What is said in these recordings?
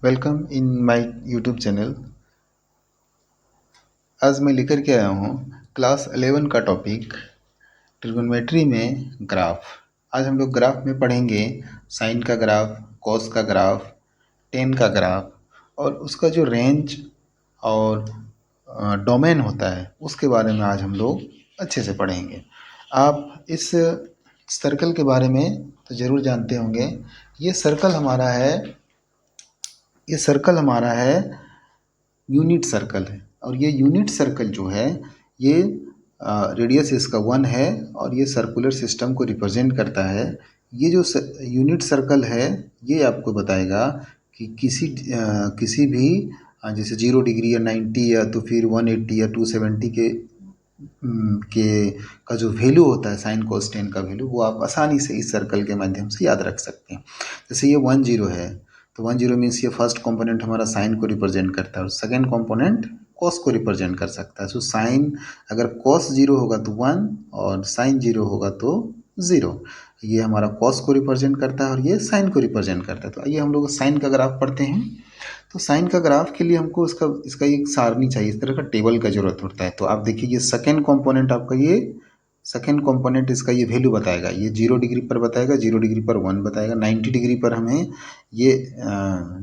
Welcome in my YouTube channel. आज मैं लेकर के आया हूँ क्लास 11 का टॉपिक ट्रिगोनोमेट्री में ग्राफ। आज हम लोग ग्राफ में पढ़ेंगे साइन का ग्राफ, कॉस का ग्राफ, टेन का ग्राफ और उसका जो रेंज और डोमेन होता है उसके बारे में आज हम लोग अच्छे से पढ़ेंगे। आप इस सर्कल के बारे में तो ज़रूर जानते होंगे। ये सर्कल हमारा है यूनिट सर्कल है और ये यूनिट सर्कल जो है ये रेडियस इसका 1 है और ये सर्कुलर सिस्टम को रिप्रेजेंट करता है। ये जो यूनिट सर्कल है ये आपको बताएगा कि किसी भी जैसे 0 डिग्री या 90 या तो फिर 180 या 270 के का जो वैल्यू होता है साइन कोस टेन का वैल्यू वो आप आसानी से इस सर्कल के माध्यम से याद रख सकते हैं। जैसे ये 10 है तो 10 मीन्स ये फर्स्ट कंपोनेंट हमारा साइन को रिप्रेजेंट करता है और सेकंड कंपोनेंट कॉस को रिप्रेजेंट कर सकता है। सो साइन अगर कॉस 0 होगा तो 1 और साइन 0 होगा तो 0। ये हमारा कॉस को रिप्रेजेंट करता है और ये साइन को रिप्रेजेंट करता है। तो आइए हम लोग साइन का ग्राफ पढ़ते हैं। तो साइन का ग्राफ के लिए हमको इसका एक सारणी चाहिए, इस तरह का टेबल का जरूरत होता है। तो आप देखिए ये सेकेंड कंपोनेंट आपका ये सेकेंड कंपोनेंट इसका ये वैल्यू बताएगा। ये 0 डिग्री पर बताएगा, 0 डिग्री पर 1 बताएगा, 90 डिग्री पर हमें ये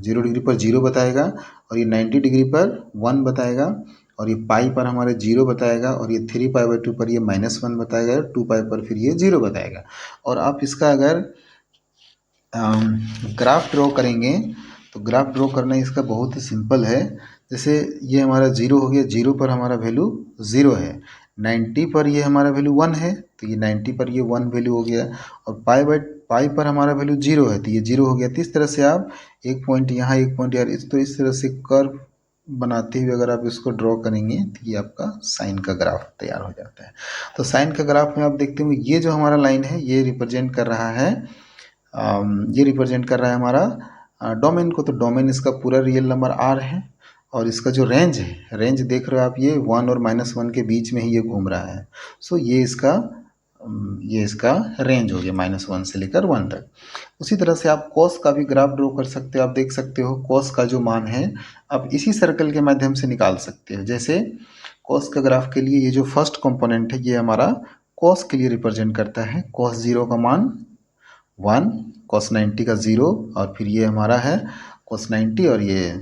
0 डिग्री पर 0 बताएगा और ये 90 डिग्री पर 1 बताएगा और ये पाई पर हमारे 0 बताएगा और ये 3π/2 पर ये -1 बताएगा, 2π पर फिर ये 0 बताएगा। और आप इसका अगर ग्राफ ड्रॉ करेंगे तो ग्राफ ड्रॉ करना इसका बहुत ही सिंपल है। जैसे ये हमारा 0 हो गया, 0 पर हमारा वैल्यू 0 है, 90 पर ये हमारा वैल्यू 1 है तो ये 90 पर ये 1 वैल्यू हो गया और पाई पर हमारा वैल्यू 0 है तो ये 0 हो गया। तो इस तरह से आप एक पॉइंट यहाँ, एक पॉइंट यार, इस तरह से कर्व बनाते हुए अगर आप इसको ड्रॉ करेंगे तो ये आपका साइन का ग्राफ तैयार हो जाता है। तो साइन का ग्राफ में आप देखते होंगे ये जो हमारा लाइन है ये रिप्रेजेंट कर रहा है हमारा डोमेन को। तो डोमेन इसका पूरा रियल नंबर r है और इसका जो रेंज है, रेंज देख रहे हो आप, ये 1 और -1 के बीच में ही ये घूम रहा है। सो ये इसका रेंज हो गया -1 से लेकर 1 तक। उसी तरह से आप कॉस का भी ग्राफ ड्रॉ कर सकते हो। आप देख सकते हो कॉस का जो मान है आप इसी सर्कल के माध्यम से निकाल सकते हो। जैसे कॉस का ग्राफ के लिए ये जो फर्स्ट कंपोनेंट है ये हमारा कॉस के लिए रिप्रेजेंट करता है। कॉस 0 का मान 1, cos 90 का 0 और फिर ये हमारा है cos 90 और ये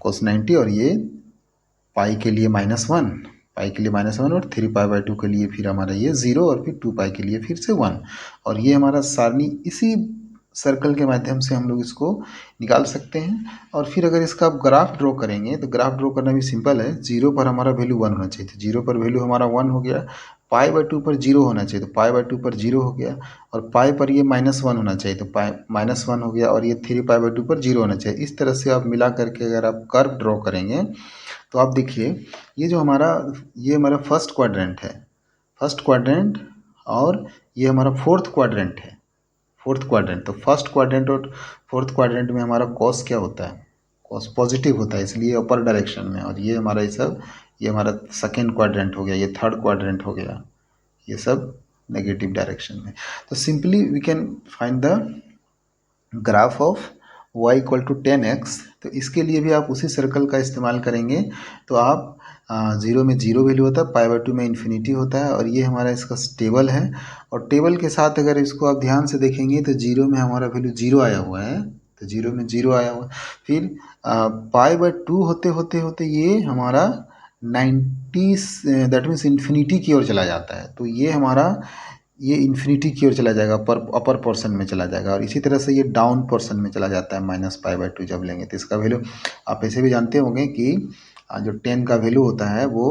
cos 90 और ये पाई के लिए -1, पाई के लिए -1 और 3π/2 के लिए फिर हमारा ये 0 और फिर 2π के लिए फिर से 1। और ये हमारा सारणी इसी सर्कल के माध्यम से हम लोग इसको निकाल सकते हैं। और फिर अगर इसका आप ग्राफ ड्रॉ करेंगे तो ग्राफ ड्रॉ करना भी सिंपल है। 0 पर हमारा वैल्यू 1 होना चाहिए, तो 0 पर वैल्यू हमारा 1 हो गया। π/2 पर 0 होना चाहिए तो π/2 पर 0 हो गया और पाई पर ये -1 होना चाहिए तो -1 हो गया और ये 3π/2 पर 0 होना चाहिए। इस तरह से आप मिला करके अगर आप कर्व ड्रॉ करेंगे तो आप देखिए ये हमारा फर्स्ट क्वाड्रेंट है, फर्स्ट क्वाड्रेंट, और ये हमारा फोर्थ क्वाड्रेंट है, फोर्थ क्वाड्रेंट। तो फर्स्ट क्वाड्रेंट और फोर्थ क्वाड्रेंट में हमारा कॉस क्या होता है, कॉस पॉजिटिव होता है, इसलिए अपर डायरेक्शन में। और ये हमारा सेकेंड क्वाड्रेंट हो गया, ये थर्ड क्वाड्रेंट हो गया, ये सब नेगेटिव डायरेक्शन में। तो simply we can find the graph of y equal to 10x। तो इसके लिए भी आप उसी सर्कल का इस्तेमाल करेंगे। तो आप 0 में 0 वैल्यू होता है, π/2 में इन्फिनिटी होता है और ये हमारा इसका टेबल है। और टेबल के साथ अगर इसको आप ध्यान से देखेंगे तो 0 में हमारा वैल्यू 0 आया हुआ है, तो 0 में 0 आया हुआ है। फिर π/2 होते होते होते ये हमारा 90 दैट मीन्स इन्फिनिटी की ओर चला जाता है। तो ये इन्फिनिटी की ओर चला जाएगा, अपर पोर्शन में चला जाएगा। और इसी तरह से ये डाउन पोर्शन में चला जाता है -π/2 जब लेंगे। तो इसका वैल्यू आप ऐसे भी जानते होंगे कि जो 10 का वैल्यू होता है वो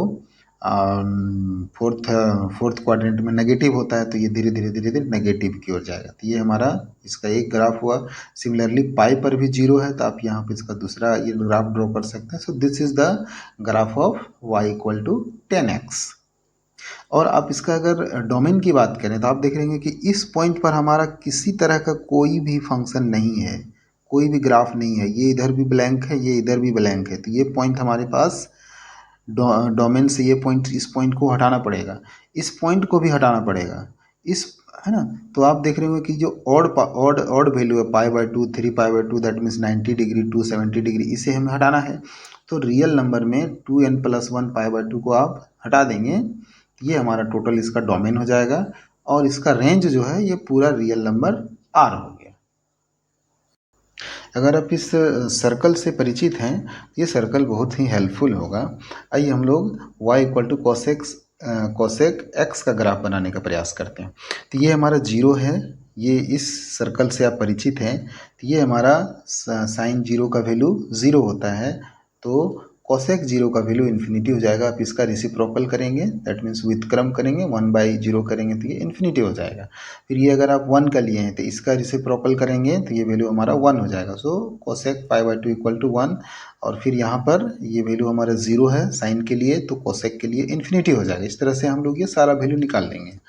फोर्थ क्वाड्रेंट में नेगेटिव होता है, तो ये धीरे धीरे नेगेटिव की ओर जाएगा। तो ये हमारा इसका एक ग्राफ हुआ। सिमिलरली पाई पर भी 0 है तो आप यहाँ पे इसका दूसरा ये ग्राफ ड्रॉ कर सकते हैं। So this is the graph of y equal to 10x। और आप इसका अगर डोमेन की बात करें तो आप देख लेंगे कि इस पॉइंट पर हमारा किसी तरह का कोई भी फंक्शन नहीं है, कोई भी ग्राफ नहीं है। ये इधर भी ब्लैंक है, ये इधर भी ब्लैंक है। तो ये पॉइंट हमारे पास डोमेन से इस पॉइंट को हटाना पड़ेगा, इस पॉइंट को भी हटाना पड़ेगा, इस, है ना। तो आप देख रहे होंगे कि जो ऑड वैल्यू है π/2, 3π/2, दैट मीन्स 90 डिग्री, 270 डिग्री, इसे हमें हटाना है। तो रियल नंबर में 2n+1 π/2 को आप हटा देंगे, ये हमारा टोटल इसका डोमेन हो जाएगा, और इसका रेंज जो है ये पूरा रियल नंबर R हो गया। अगर आप इस सर्कल से परिचित हैं, ये सर्कल बहुत ही हेल्पफुल होगा। आइए हम लोग y equal to cosec x का ग्राफ बनाने का प्रयास करते हैं। तो ये हमारा जीरो है, ये इस सर्कल से आप परिचित हैं। तो ये हमारा साइन जीरो का वैल्यू ज़ीरो होता है, तो कोसेक जीरो का वैल्यू इन्फिनिटी हो जाएगा। आप इसका रेसिप्रोकल करेंगे, दैट मीन्स व्युत्क्रम करेंगे, 1/0 करेंगे तो ये इन्फिनिटी हो जाएगा। फिर ये अगर आप 1 का लिए हैं तो इसका रेसिप्रोकल करेंगे तो ये वैल्यू हमारा 1 हो जाएगा। सो कोसेक π/2 इक्वल टू 1, और फिर यहाँ पर ये वैल्यू हमारा 0 है साइन के लिए, तो कोसेक के लिए इन्फिनिटी हो जाएगा। इस तरह से हम लोग ये सारा वैल्यू निकाल लेंगे,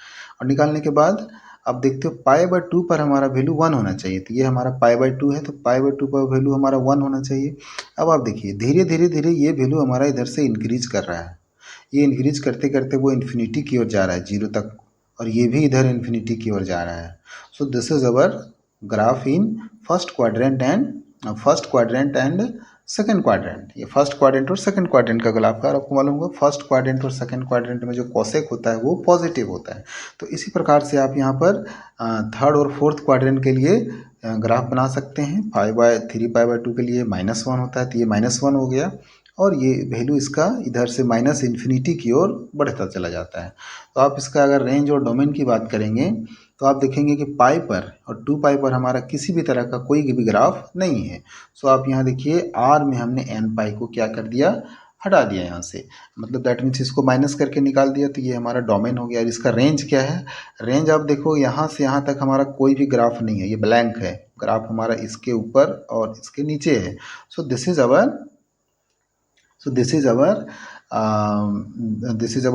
और निकालने के बाद अब देखते हो π/2 पर हमारा वैल्यू 1 होना चाहिए। तो ये हमारा π/2 है, तो π/2 पर वैल्यू हमारा 1 होना चाहिए। अब आप देखिए धीरे धीरे धीरे ये वैल्यू हमारा इधर से इंक्रीज कर रहा है, ये इंक्रीज करते करते वो इन्फिनिटी की ओर जा रहा है, 0 तक, और ये भी इधर इन्फिनिटी की ओर जा रहा है। So this is our graph in first quadrant and second quadrant. ये फर्स्ट क्वाड्रेंट और सेकंड क्वाड्रेंट का ग्राफ है, और आपको मालूम होगा फर्स्ट क्वाड्रेंट और सेकंड क्वाड्रेंट में जो कोसेक होता है वो पॉजिटिव होता है। तो इसी प्रकार से आप यहाँ पर थर्ड और फोर्थ क्वाड्रेंट के लिए ग्राफ बना सकते हैं। 3π/2 के लिए -1 होता है, तो ये -1 हो गया, और ये वैल्यू इसका इधर से माइनस इन्फिनिटी की ओर बढ़ता चला जाता है। तो आप इसका अगर रेंज और डोमेन की बात करेंगे तो आप देखेंगे कि पाई पर और 2π पर हमारा किसी भी तरह का कोई भी ग्राफ नहीं है। सो आप यहाँ देखिए R में हमने nπ को क्या कर दिया, हटा दिया यहाँ से, मतलब दैट मीन्स इसको माइनस करके निकाल दिया, तो ये हमारा डोमेन हो गया। और इसका रेंज क्या है, रेंज आप देखो यहाँ से यहाँ तक हमारा कोई भी ग्राफ नहीं है, ये ब्लैंक है, ग्राफ हमारा इसके ऊपर और इसके नीचे है। So this is our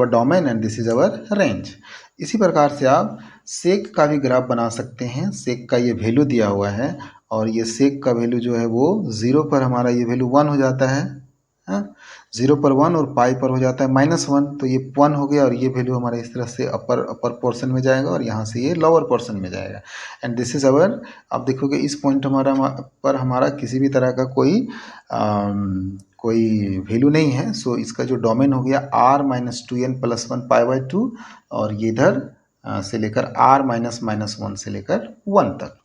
domain and this is our range. इसी प्रकार से आप सेक का भी ग्राफ बना सकते हैं। सेक का ये वैल्यू दिया हुआ है, और ये सेक का वैल्यू जो है वो 0 पर हमारा ये वैल्यू 1 हो जाता है, हाँ, 0 पर 1, और पाई पर हो जाता है -1, तो ये 1 हो गया, और ये वैल्यू हमारा इस तरह से अपर पोर्शन में जाएगा, और यहाँ से ये लोअर पोर्शन में जाएगा। एंड दिस इज अवर, आप देखोगे इस पॉइंट हमारा किसी भी तरह का कोई वैल्यू नहीं है। सो इसका जो डोमेन हो गया R-2n+1 π/2, और ये इधर से लेकर R-1 से लेकर 1 तक।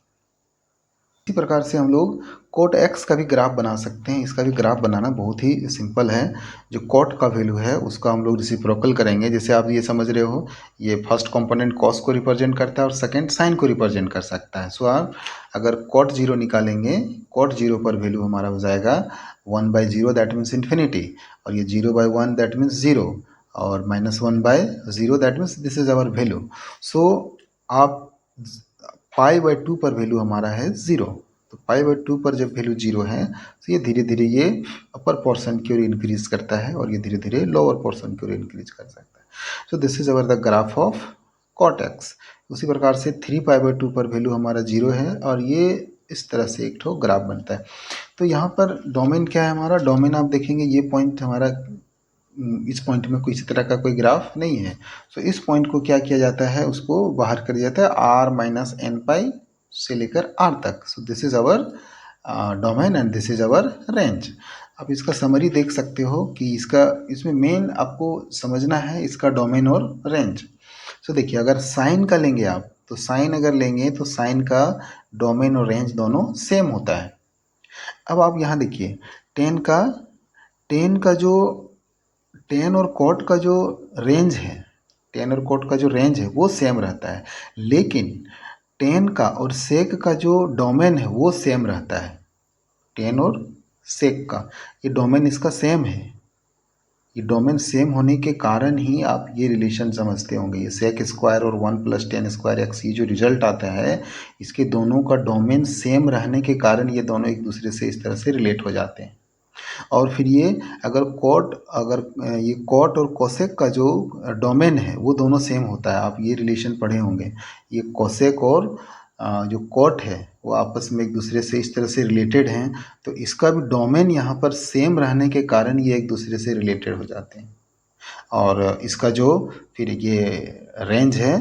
इसी प्रकार से हम लोग कोट x का भी ग्राफ बना सकते हैं। इसका भी ग्राफ बनाना बहुत ही सिंपल है। जो कोट का वैल्यू है उसका हम लोग रेसिप्रोकल करेंगे। जैसे आप ये समझ रहे हो, ये फर्स्ट कंपोनेंट कॉस को रिप्रेजेंट करता है और सेकंड साइन को रिप्रेजेंट कर सकता है। सो आप अगर कोट 0 निकालेंगे, कोट 0 पर वैल्यू हमारा हो जाएगा 1/0, दैट मीन्स इन्फिनिटी, और ये 0/1 दैट मीन्स 0, और -1/0 that means this is our value. So आप π/2 पर वैल्यू हमारा है 0, तो π/2 पर जब वैल्यू 0 है तो ये धीरे धीरे ये अपर पोर्शन की ओर इंक्रीज करता है, और ये धीरे धीरे लोअर पोर्शन की ओर इंक्रीज कर सकता है। So this is our the graph of cot x। उसी प्रकार से 3π/2 पर वैल्यू हमारा 0 है, और ये इस तरह से एक ठो ग्राफ बनता है। तो यहाँ पर डोमेन क्या है हमारा, डोमेन आप देखेंगे ये पॉइंट हमारा, इस पॉइंट में किसी तरह का कोई ग्राफ नहीं है। सो इस पॉइंट को क्या किया जाता है, उसको बाहर कर दिया जाता है R-nπ से लेकर R तक। सो this is our domain and this is our range. आप इसका समरी देख सकते हो कि इसमें मेन आपको समझना है इसका डोमेन और रेंज। सो देखिए अगर साइन का लेंगे आप, तो साइन अगर लेंगे तो साइन का डोमेन और रेंज दोनों सेम होता है। अब आप यहाँ देखिए टेन और कोट का जो रेंज है, टेन और कोट का जो रेंज है वो सेम रहता है, लेकिन टेन का और सेक का जो डोमेन है वो सेम रहता है। टेन और सेक का ये डोमेन इसका सेम है। ये डोमेन सेम होने के कारण ही आप ये रिलेशन समझते होंगे, ये सेक स्क्वायर और 1 + tan²x, ये जो रिजल्ट आता है इसके दोनों का डोमेन सेम रहने के कारण ये दोनों एक दूसरे से इस तरह से रिलेट हो जाते हैं। और फिर ये ये कोट और कोसेक का जो डोमेन है वो दोनों सेम होता है। आप ये रिलेशन पढ़े होंगे, ये कोसेक और जो कोट है वो आपस में एक दूसरे से इस तरह से रिलेटेड हैं, तो इसका भी डोमेन यहाँ पर सेम रहने के कारण ये एक दूसरे से रिलेटेड हो जाते हैं। और इसका जो फिर ये रेंज है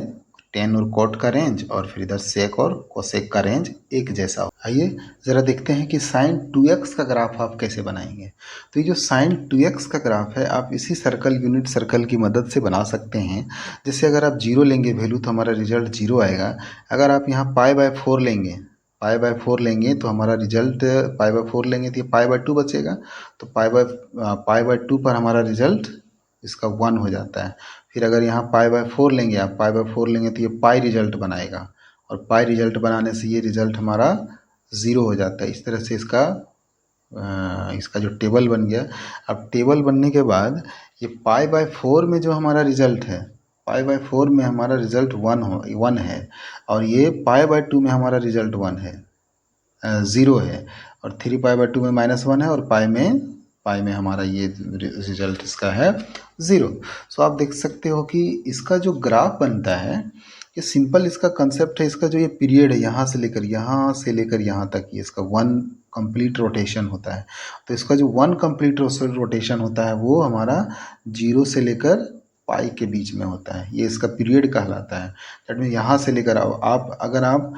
टेन और कॉट का रेंज और फिर इधर सेक और कोसेक का रेंज एक जैसा हो। आइए ज़रा देखते हैं कि साइन 2x का ग्राफ आप कैसे बनाएंगे। तो ये जो साइन 2x का ग्राफ है आप इसी सर्कल यूनिट सर्कल की मदद से बना सकते हैं। जैसे अगर आप 0 लेंगे वैल्यू तो हमारा रिजल्ट 0 आएगा। अगर आप यहाँ π/4 लेंगे, π/4 लेंगे तो हमारा रिजल्ट π/4 लेंगे तो ये π/2 बचेगा। तो π/2 पर हमारा रिजल्ट इसका 1 हो जाता है। फिर अगर यहाँ π/4 लेंगे, आप π/4 लेंगे तो ये पाई रिजल्ट बनाएगा और पाई रिजल्ट बनाने से ये रिजल्ट हमारा 0 हो जाता है। इस तरह से इसका जो टेबल बन गया। अब टेबल बनने के बाद ये π/4 में जो हमारा रिजल्ट है, π/4 में हमारा रिजल्ट 1 है और ये π/2 में हमारा रिजल्ट 1 है, 0 है और 3π/2 में -1 है और पाई में हमारा ये रिजल्ट इसका है 0। सो आप देख सकते हो कि इसका जो ग्राफ बनता है ये सिंपल इसका कंसेप्ट है। इसका जो ये पीरियड है यहाँ से लेकर यहाँ तक ये इसका 1 कंप्लीट रोटेशन होता है। तो इसका जो 1 कंप्लीट रोटेशन होता है वो हमारा 0 से लेकर पाई के बीच में होता है। ये इसका पीरियड कहलाता है। दैट मीन यहाँ से लेकर अगर आप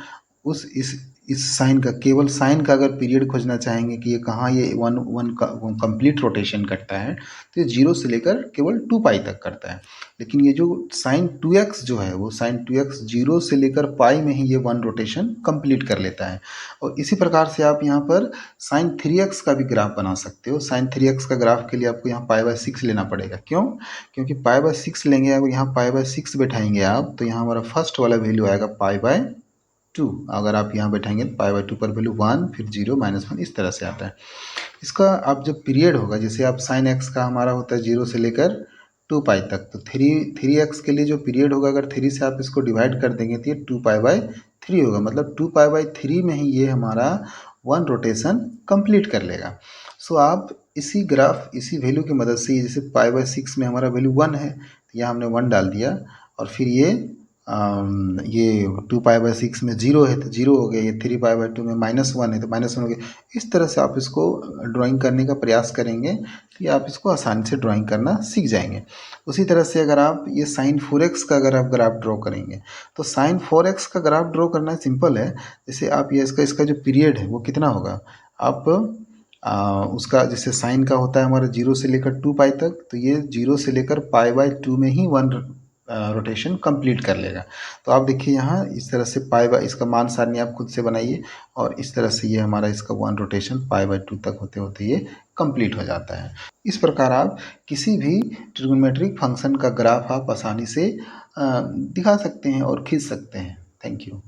इस साइन का, केवल साइन का अगर पीरियड खोजना चाहेंगे कि ये कहाँ ये वन कंप्लीट रोटेशन करता है तो ये 0 से लेकर केवल 2 पाई तक करता है। लेकिन ये जो साइन 2x जो है वो साइन 2x 0 से लेकर पाई में ही ये 1 रोटेशन कंप्लीट कर लेता है। और इसी प्रकार से आप यहाँ पर साइन 3x का भी ग्राफ बना सकते हो। साइन 3x का ग्राफ के लिए आपको यहाँ π/6 लेना पड़ेगा। क्यों? क्योंकि π/6 लेंगे, अगर यहाँ π/6 बैठाएंगे आप तो यहाँ हमारा फर्स्ट वाला वैल्यू आएगा π/2। अगर आप यहाँ बैठाएंगे π/2 पर वैल्यू 1 फिर 0 -1 इस तरह से आता है। इसका आप जब पीरियड होगा, जैसे आप साइन x का हमारा होता है 0 से लेकर 2 पाई तक, तो 3x के लिए जो पीरियड होगा अगर 3 से आप इसको डिवाइड कर देंगे तो ये 2π/3 होगा। मतलब 2π/3 में ही ये हमारा 1 रोटेशन कंप्लीट कर लेगा। सो आप इसी वैल्यू की मदद से, जैसे π/6 में हमारा वैल्यू 1 है तो यहाँ हमने 1 डाल दिया और फिर ये 2π/6 में 0 है तो 0 हो गया, ये 3π/2 में -1 है तो -1 हो गया। इस तरह से आप इसको ड्राइंग करने का प्रयास करेंगे तो ये आप इसको आसानी से ड्राइंग करना सीख जाएंगे। उसी तरह से अगर आप ये साइन 4x का अगर आप ग्राफ ड्रॉ करेंगे तो साइन 4x का ग्राफ ड्रॉ करना सिंपल है। जैसे आप ये इसका जो पीरियड है वो कितना होगा, आप उसका जैसे साइन का होता है हमारा 0 से लेकर 2 पाई तक, तो ये 0 से लेकर π/2 में ही 1 रोटेशन कंप्लीट कर लेगा। तो आप देखिए यहाँ इस तरह से इसका मान सारणी आप खुद से बनाइए और इस तरह से ये हमारा इसका 1 रोटेशन π/2 तक होते होते ये कंप्लीट हो जाता है। इस प्रकार आप किसी भी ट्रिग्नोमेट्रिक फंक्शन का ग्राफ आप आसानी से दिखा सकते हैं और खींच सकते हैं। Thank you.